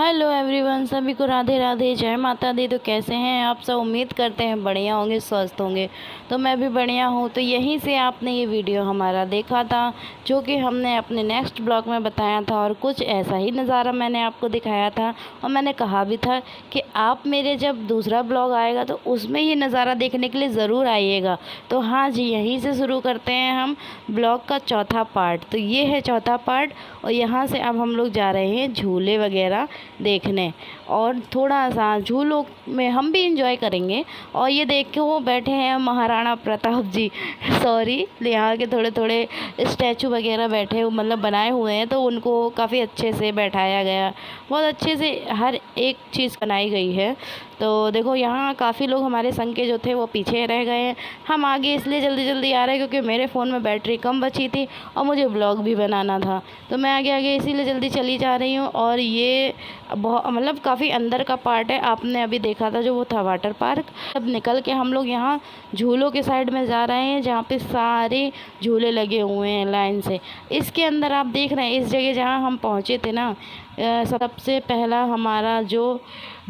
Hello everyone, सभी को राधे राधे, जय माता दी। तो कैसे हैं आप सब? उम्मीद करते हैं बढ़िया होंगे, स्वस्थ होंगे। तो मैं भी बढ़िया हूँ। तो यहीं से आपने ये वीडियो हमारा देखा था, जो कि हमने अपने नेक्स्ट ब्लॉग में बताया था, और कुछ ऐसा ही नज़ारा मैंने आपको दिखाया था। और मैंने कहा भी था कि आप मेरे जब दूसरा ब्लॉग आएगा तो उसमें ये नज़ारा देखने के लिए ज़रूर आइएगा। तो हाँ जी, यहीं से शुरू करते हैं हम ब्लॉग का चौथा पार्ट। तो ये है चौथा पार्ट, और यहाँ से अब हम लोग जा रहे हैं झूले वगैरह देखने, और थोड़ा सा झूलों में हम भी इंजॉय करेंगे। और ये देख के वो बैठे हैं महाराणा प्रताप जी सॉरी, यहाँ के थोड़े थोड़े स्टैचू वगैरह बैठे मतलब बनाए हुए हैं, तो उनको काफ़ी अच्छे से बैठाया गया, बहुत अच्छे से हर एक चीज़ बनाई गई है। तो देखो, यहाँ काफ़ी लोग हमारे संग के जो थे वो पीछे रह गए हैं। हम आगे इसलिए जल्दी जल्दी आ रहे हैं क्योंकि मेरे फ़ोन में बैटरी कम बची थी और मुझे ब्लॉग भी बनाना था, तो मैं आगे आगे इसीलिए जल्दी चली जा रही हूँ। और ये बहुत मतलब काफ़ी अंदर का पार्ट है। आपने अभी देखा था जो वो था वाटर पार्क। अब निकल के हम लोग यहाँ झूलों के साइड में जा रहे हैं, जहाँ पे सारे झूले लगे हुए हैं लाइन से। इसके अंदर आप देख रहे हैं, इस जगह जहाँ हम पहुँचे थे ना, सबसे पहला हमारा जो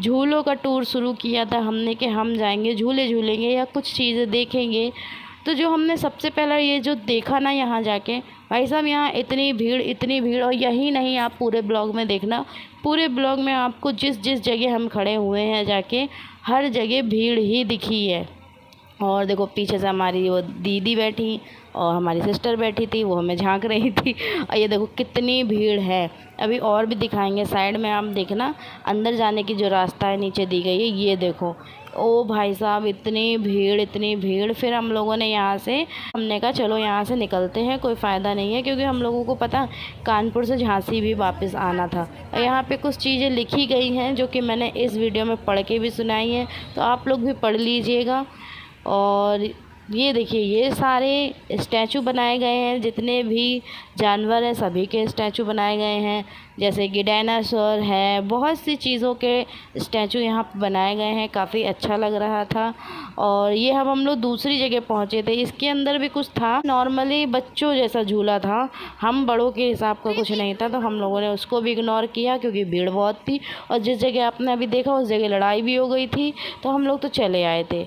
झूलों का टूर शुरू किया था हमने कि हम जाएंगे झूले झूलेंगे या कुछ चीज़ें देखेंगे। तो जो हमने सबसे पहला ये जो देखा ना, यहाँ जाके भाई साहब, यहाँ इतनी भीड़। और यही नहीं, आप पूरे ब्लॉग में देखना, पूरे ब्लॉग में आपको जिस जिस जगह हम खड़े हुए हैं जाके, हर जगह भीड़ ही दिखी है। और देखो, पीछे से हमारी वो दीदी बैठी और हमारी सिस्टर बैठी थी, वो हमें झांक रही थी। और ये देखो कितनी भीड़ है। अभी और भी दिखाएंगे साइड में, आप देखना अंदर जाने की जो रास्ता है नीचे दी गई है, ये देखो। ओ भाई साहब, इतनी भीड़। फिर हम लोगों ने यहाँ से, हमने कहा चलो यहाँ से निकलते हैं, कोई फ़ायदा नहीं है, क्योंकि हम लोगों को पता कानपुर से झांसी भी वापस आना था। और यहाँ पे कुछ चीज़ें लिखी गई हैं जो कि मैंने इस वीडियो में पढ़ के भी सुनाई हैं, तो आप लोग भी पढ़ लीजिएगा। और ये देखिए, ये सारे स्टैचू बनाए गए हैं, जितने भी जानवर हैं सभी के स्टैचू बनाए गए हैं, जैसे कि डायनासोर है, बहुत सी चीज़ों के स्टैचू यहाँ पर बनाए गए हैं। काफ़ी अच्छा लग रहा था। और ये हम लोग दूसरी जगह पहुँचे थे, इसके अंदर भी कुछ था, नॉर्मली बच्चों जैसा झूला था, हम बड़ों के हिसाब का कुछ नहीं था, तो हम लोगों ने उसको भी इग्नोर किया क्योंकि भीड़ बहुत थी। और जिस जगह आपने अभी देखा उस जगह लड़ाई भी हो गई थी, तो हम लोग तो चले आए थे।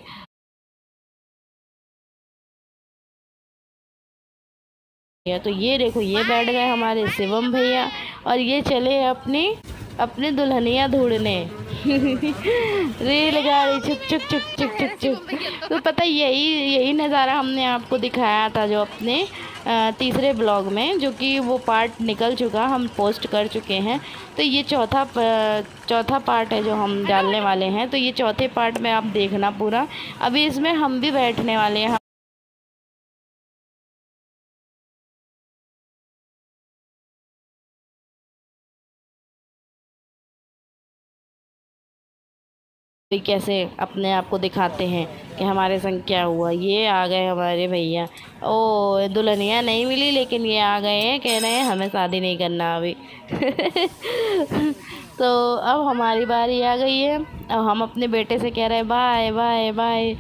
तो ये देखो, ये बैठ गए हमारे शिवम भैया, और ये चले अपनी अपने दुल्हनिया ढूंढने रेलगाड़ी चुक चुक चुक चुक चुक चुक। तो पता, यही नज़ारा हमने आपको दिखाया था जो अपने तीसरे ब्लॉग में, जो कि वो पार्ट निकल चुका, हम पोस्ट कर चुके हैं। तो ये चौथा पार्ट है जो हम डालने वाले हैं। तो ये चौथे पार्ट में आप देखना पूरा, अभी इसमें हम भी बैठने वाले हैं। कैसे अपने आप को दिखाते हैं कि हमारे संग क्या हुआ। ये आ गए हमारे भैया। ओ, दुल्हनिया नहीं मिली, लेकिन ये आ गए हैं, कह रहे हैं हमें शादी नहीं करना अभी तो अब हमारी बारी आ गई है। अब हम अपने बेटे से कह रहे हैं बाय बाय बाय।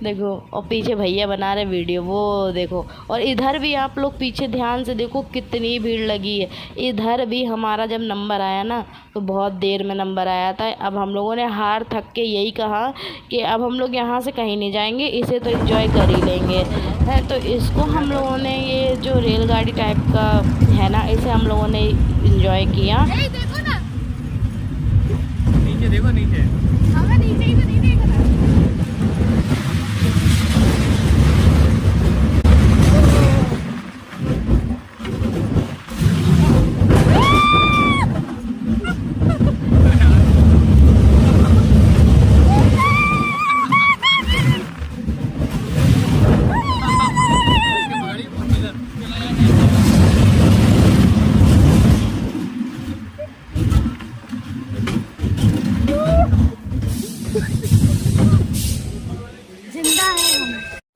देखो, और पीछे भैया बना रहे वीडियो, वो देखो। और इधर भी आप लोग पीछे ध्यान से देखो कितनी भीड़ लगी है। इधर भी हमारा जब नंबर आया ना, तो बहुत देर में नंबर आया था। अब हम लोगों ने हार थक के यही कहा कि अब हम लोग यहाँ से कहीं नहीं जाएंगे, इसे तो एंजॉय कर ही लेंगे, है। तो इसको हम लोगों ने, ये जो रेलगाड़ी टाइप का है ना, इसे हम लोगों ने एंजॉय किया। देखो नीचे, हमें नीचे ही तो नहीं देख रहा।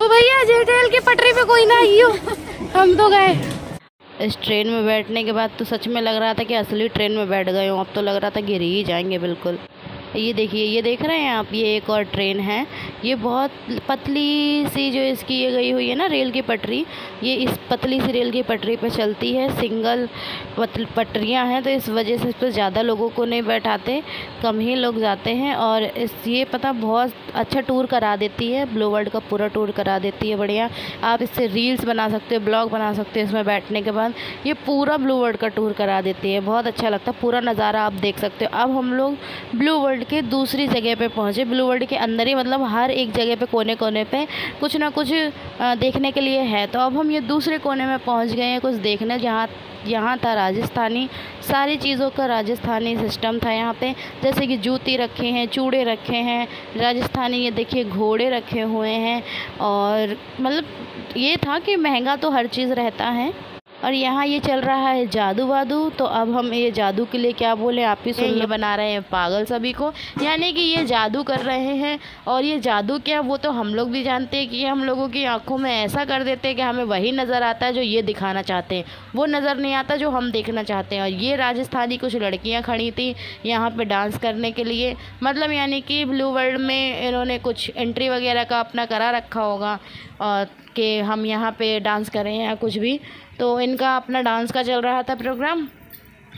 तो भैया जेठेल की पटरी पे कोई ना आई हो, हम तो गए। इस ट्रेन में बैठने के बाद तो सच में लग रहा था कि असली ट्रेन में बैठ गए हूँ। अब तो लग रहा था गिर ही जाएंगे बिल्कुल। ये देखिए, ये देख रहे हैं आप, ये एक और ट्रेन है। ये बहुत पतली सी जो इसकी ये गई हुई है ना रेल की पटरी, ये इस पतली सी रेल की पटरी पे चलती है। सिंगल पटरियाँ हैं तो इस वजह से इस पर ज़्यादा लोगों को नहीं बैठाते, कम ही लोग जाते हैं। और ये पता बहुत अच्छा टूर करा देती है, ब्लू वर्ल्ड का पूरा टूर करा देती है बढ़िया। आप इससे रील्स बना सकते हो, ब्लॉग बना सकते हो इसमें बैठने के बाद। ये पूरा ब्लू वर्ल्ड का टूर करा देती है, बहुत अच्छा लगता है, पूरा नज़ारा आप देख सकते हो। अब हम लोग ब्लू वर्ल्ड के दूसरी जगह पे पहुँचे। ब्लू वर्ल्ड के अंदर ही मतलब हर एक जगह पे कोने कोने पे कुछ ना कुछ देखने के लिए है। तो अब हम ये दूसरे कोने में पहुँच गए हैं कुछ देखने, जहाँ यहाँ था राजस्थानी, सारी चीज़ों का राजस्थानी सिस्टम था यहाँ पे। जैसे कि जूती रखे हैं, चूड़े रखे हैं राजस्थानी, ये देखिए घोड़े रखे हुए हैं। और मतलब ये था कि महंगा तो हर चीज़ रहता है। और यहाँ ये चल रहा है जादू वादू। तो अब हम ये जादू के लिए क्या बोले आप ही सुन लो। बना रहे हैं पागल सभी को, यानी कि ये जादू कर रहे हैं। और ये जादू क्या, वो तो हम लोग भी जानते हैं कि ये हम लोगों की आंखों में ऐसा कर देते हैं कि हमें वही नज़र आता है जो ये दिखाना चाहते हैं, वो नज़र नहीं आता जो हम देखना चाहते हैं। और ये राजस्थानी कुछ लड़कियाँ खड़ी थी यहाँ पर डांस करने के लिए, मतलब यानी कि ब्लू वर्ल्ड में इन्होंने कुछ एंट्री वगैरह का अपना करा रखा होगा और कि हम यहाँ पे डांस करें या कुछ भी। तो इनका अपना डांस का चल रहा था प्रोग्राम,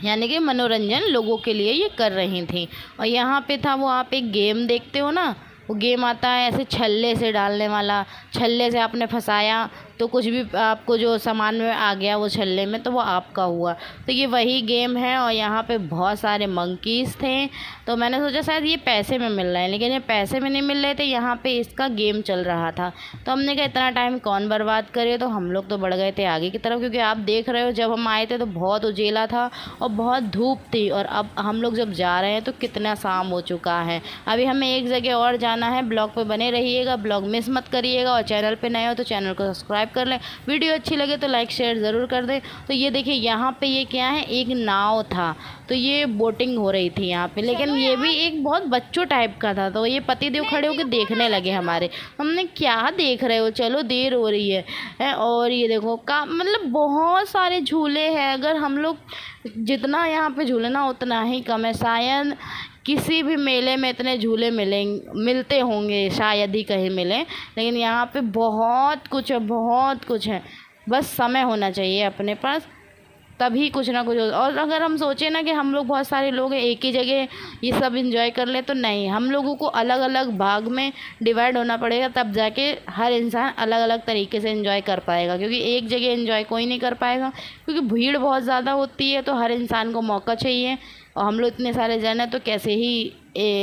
यानी कि मनोरंजन लोगों के लिए ये कर रही थी। और यहाँ पे था वो, आप एक गेम देखते हो ना, वो गेम आता है ऐसे छल्ले से डालने वाला। छल्ले से आपने फंसाया तो कुछ भी आपको जो सामान में आ गया वो छल्ले में, तो वो आपका हुआ। तो ये वही गेम है। और यहाँ पे बहुत सारे मंकीज़ थे, तो मैंने सोचा शायद ये पैसे में मिल रहे हैं, लेकिन ये पैसे में नहीं मिल रहे थे, यहाँ पे इसका गेम चल रहा था। तो हमने कहा इतना टाइम कौन बर्बाद करे, तो हम लोग तो बढ़ गए थे आगे की तरफ, क्योंकि आप देख रहे हो जब हम आए थे तो बहुत उजेला था और बहुत धूप थी। और अब हम लोग जब जा रहे हैं तो कितना शाम हो चुका है। अभी हमें एक जगह और जाना है। ब्लॉग पे बने रहिएगा, ब्लॉग मिस मत करिएगा। और चैनल पे नए हो तो चैनल को सब्सक्राइब कर लें, वीडियो अच्छी लगे तो लाइक शेयर ज़रूर कर दें। तो ये देखिए यहाँ पे ये क्या है, एक नाव था, तो ये बोटिंग हो रही थी यहाँ पे, लेकिन ये भी एक बहुत बच्चों टाइप का था। तो ये पतिदेव खड़े होकर देखने लगे हमारे। हमने क्या देख रहे हो, चलो देर हो रही है। और ये देखो का मतलब बहुत सारे झूले हैं। अगर हम लोग जितना यहाँ पे झूलना उतना ही कम है। शायद किसी भी मेले में इतने झूले मिलते होंगे, शायद ही कहीं मिले, लेकिन यहाँ पे बहुत कुछ है, बहुत कुछ है। बस समय होना चाहिए अपने पास, तभी कुछ ना कुछ। और अगर हम सोचें ना कि हम लोग बहुत सारे लोग हैं एक ही जगह ये सब एंजॉय कर ले, तो नहीं, हम लोगों को अलग अलग भाग में डिवाइड होना पड़ेगा, तब जाके हर इंसान अलग अलग तरीके से एंजॉय कर पाएगा। क्योंकि एक जगह एंजॉय कोई नहीं कर पाएगा, क्योंकि भीड़ बहुत ज़्यादा होती है। तो हर इंसान को मौका चाहिए, और हम लोग इतने सारे जन हैं तो कैसे ही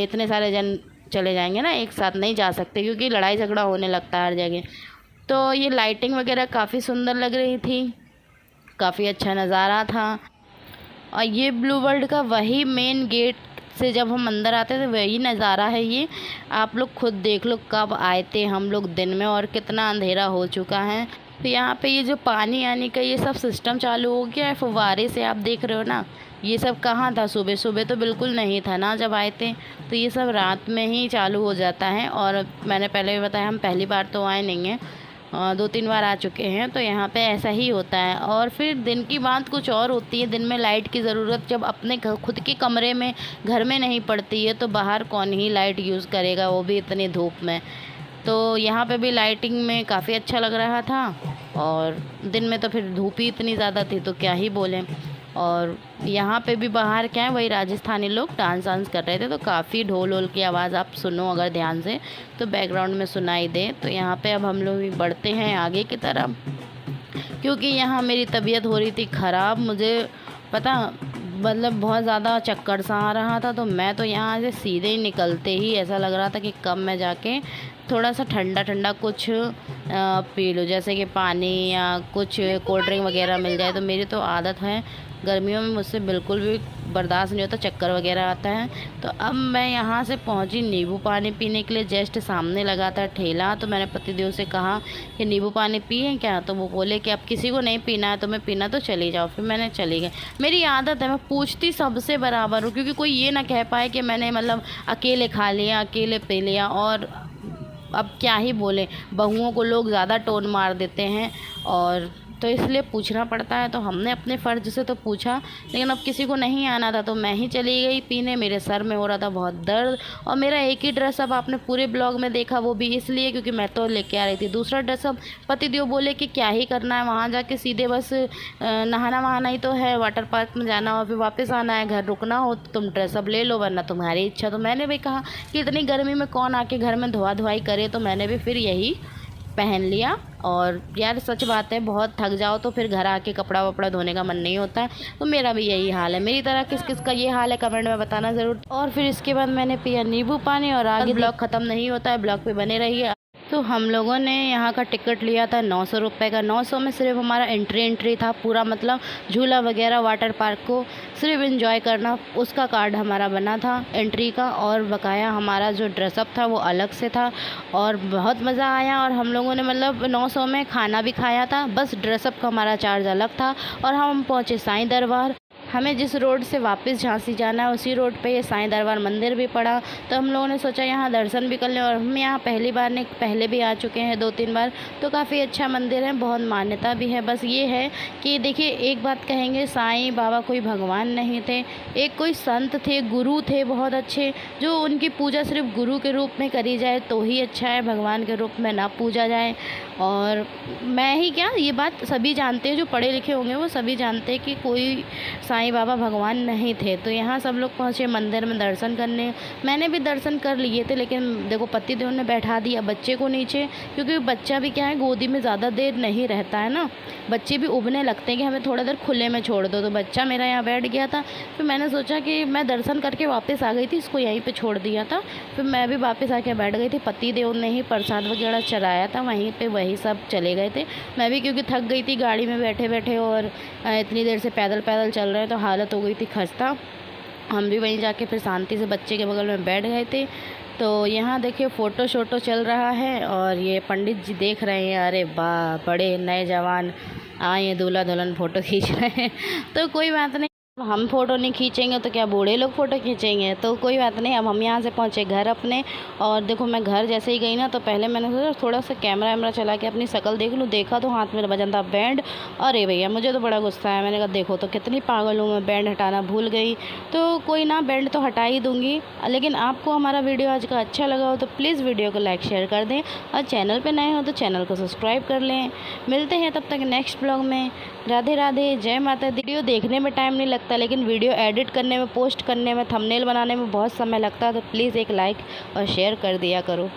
इतने सारे जन चले जाएंगे ना, एक साथ नहीं जा सकते, क्योंकि लड़ाई झगड़ा होने लगता है हर जगह। तो ये लाइटिंग वगैरह काफ़ी सुंदर लग रही थी, काफ़ी अच्छा नज़ारा था। और ये ब्लू वर्ल्ड का वही मेन गेट से जब हम अंदर आते थे वही नज़ारा है। ये आप लोग खुद देख लो, कब आए थे हम लोग दिन में और कितना अंधेरा हो चुका है। तो यहाँ पे ये जो पानी आने का ये सब सिस्टम चालू हो गया है, फुव्वारे से आप देख रहे हो ना। ये सब कहाँ था, सुबह सुबह तो बिल्कुल नहीं था ना जब आए थे। तो ये सब रात में ही चालू हो जाता है। और मैंने पहले भी बताया, हम पहली बार तो आए नहीं हैं, 2-3 बार आ चुके हैं। तो यहाँ पे ऐसा ही होता है। और फिर दिन की बात कुछ और होती है। दिन में लाइट की ज़रूरत जब अपने खुद के कमरे में घर में नहीं पड़ती है, तो बाहर कौन ही लाइट यूज़ करेगा, वो भी इतनी धूप में। तो यहाँ पे भी लाइटिंग में काफ़ी अच्छा लग रहा था। और दिन में तो फिर धूप ही इतनी ज़्यादा थी, तो क्या ही बोलें। और यहाँ पे भी बाहर क्या है, वही राजस्थानी लोग डांस वांस कर रहे थे। तो काफ़ी ढोल वोल की आवाज़ आप सुनो अगर ध्यान से, तो बैकग्राउंड में सुनाई दे। तो यहाँ पे अब हम लोग बढ़ते हैं आगे की तरफ, क्योंकि यहाँ मेरी तबीयत हो रही थी ख़राब। मुझे पता मतलब बहुत ज़्यादा चक्कर सा आ रहा था। तो मैं तो यहाँ से सीधे ही निकलते ही ऐसा लग रहा था कि कब मैं जाके थोड़ा सा ठंडा ठंडा कुछ पी लूँ, जैसे कि पानी या कुछ कोल्ड ड्रिंक वगैरह मिल जाए। तो मेरी तो आदत है, गर्मियों में मुझसे बिल्कुल भी बर्दाश्त नहीं होता, चक्कर वगैरह आता है। तो अब मैं यहाँ से पहुँची नींबू पानी पीने के लिए। जस्ट सामने लगा था ठेला, तो मैंने पतिदेव से कहा कि नींबू पानी पिए क्या। तो वो बोले कि अब किसी को नहीं पीना है, तुम्हें पीना तो चली जाओ। फिर मैंने चली गई। मेरी आदत है, मैं पूछती सबसे बराबर हूँ, क्योंकि कोई ये ना कह पाए कि मैंने मतलब अकेले खा लिया, अकेले पी लिया। और अब क्या ही बोले, बहुओं को लोग ज़्यादा टोन मार देते हैं। और तो इसलिए पूछना पड़ता है। तो हमने अपने फ़र्ज़ से तो पूछा, लेकिन अब किसी को नहीं आना था तो मैं ही चली गई पीने। मेरे सर में हो रहा था बहुत दर्द, और मेरा एक ही ड्रेस अब आपने पूरे ब्लॉग में देखा, वो भी इसलिए क्योंकि मैं तो लेके आ रही थी दूसरा ड्रेस। अब पतिदेव बोले कि क्या ही करना है, वहाँ जाके सीधे बस नहाना वहाना ही तो है, वाटर पार्क में जाना और फिर वापस आना है, घर रुकना हो तो तुम ड्रेस अब ले लो, वरना तुम्हारी इच्छा। तो मैंने भी कहा कि इतनी गर्मी में कौन आके घर में धोआ धुआई करे, तो मैंने भी फिर यही पहन लिया। और यार सच बात है, बहुत थक जाओ तो फिर घर आके कपड़ा वपड़ा धोने का मन नहीं होता है। तो मेरा भी यही हाल है। मेरी तरह किस किस का ये हाल है कमेंट में बताना ज़रूर। और फिर इसके बाद मैंने पिया नींबू पानी, और आगे ब्लॉग ख़त्म नहीं होता है, ब्लॉग पे बने रहिए। तो हम लोगों ने यहाँ का टिकट लिया था 900 रुपये का। 900 में सिर्फ हमारा एंट्री था पूरा, मतलब झूला वगैरह वाटर पार्क को सिर्फ एंजॉय करना, उसका कार्ड हमारा बना था एंट्री का। और बकाया हमारा जो ड्रेसअप था वो अलग से था, और बहुत मज़ा आया। और हम लोगों ने मतलब 900 में खाना भी खाया था, बस ड्रेसअप का हमारा चार्ज अलग था। और हम पहुँचे साईं दरबार। हमें जिस रोड से वापस झांसी जाना है उसी रोड पे ये साईं दरबार मंदिर भी पड़ा। तो हम लोगों ने सोचा यहाँ दर्शन भी कर लें, और हम यहाँ पहले भी आ चुके हैं 2-3 बार। तो काफ़ी अच्छा मंदिर है, बहुत मान्यता भी है। बस ये है कि देखिए, एक बात कहेंगे, साईं बाबा कोई भगवान नहीं थे, एक कोई संत थे, गुरु थे बहुत अच्छे, जो उनकी पूजा सिर्फ गुरु के रूप में करी जाए तो ही अच्छा है, भगवान के रूप में ना पूजा जाए। और मैं ही क्या, ये बात सभी जानते हैं, जो पढ़े लिखे होंगे वो सभी जानते हैं कि कोई साईं बाबा भगवान नहीं थे। तो यहाँ सब लोग पहुँचे मंदिर में दर्शन करने। मैंने भी दर्शन कर लिए थे, लेकिन देखो पतिदेव ने बैठा दिया बच्चे को नीचे, क्योंकि बच्चा भी क्या है, गोदी में ज़्यादा देर नहीं रहता है ना, बच्चे भी उबने लगते हैं कि हमें थोड़ा देर खुले में छोड़ दो। तो बच्चा मेरा यहाँ बैठ गया था। फिर मैंने सोचा कि मैं दर्शन करके वापस आ गई थी, इसको यहीं पर छोड़ दिया था। फिर मैं भी वापस आके बैठ गई थी। पतिदेव ने ही प्रसाद वगैरह चढ़ाया था वहीं पर, वही सब चले गए थे। मैं भी क्योंकि थक गई थी गाड़ी में बैठे बैठे, और इतनी देर से पैदल पैदल चल रहे, तो हालत हो गई थी खस्ता। हम भी वहीं जाके फिर शांति से बच्चे के बगल में बैठ गए थे। तो यहाँ देखिए फ़ोटो शोटो चल रहा है, और ये पंडित जी देख रहे हैं, अरे वाह, बड़े नए जवान आए हैं, दूल्हा दुल्हन फ़ोटो खींच रहे हैं। तो कोई बात नहीं, हम फ़ोटो नहीं खींचेंगे तो क्या बूढ़े लोग फ़ोटो खींचेंगे। तो कोई बात नहीं। अब हम यहाँ से पहुँचे घर अपने, और देखो मैं घर जैसे ही गई ना, तो पहले मैंने सोचा थोड़ा सा कैमरा वैमरा चला के अपनी शक्ल देख लूँ। देखा तो हाथ में बजन था बैंड। अरे भैया, मुझे तो बड़ा गुस्सा है। मैंने कहा देखो तो कितनी पागल हूँ मैं, बैंड हटाना भूल गई। तो कोई ना, बैंड तो हटा ही दूँगी। लेकिन आपको हमारा वीडियो आज का अच्छा लगा हो तो प्लीज़ वीडियो को लाइक शेयर कर दें, और चैनल पर नए हो तो चैनल को सब्सक्राइब कर लें। मिलते हैं तब तक नेक्स्ट ब्लॉग में। राधे राधे, जय माता दी। वीडियो देखने में टाइम नहीं लगता, लेकिन वीडियो एडिट करने में, पोस्ट करने में, थंबनेल बनाने में बहुत समय लगता है। तो प्लीज़ एक लाइक और शेयर कर दिया करो।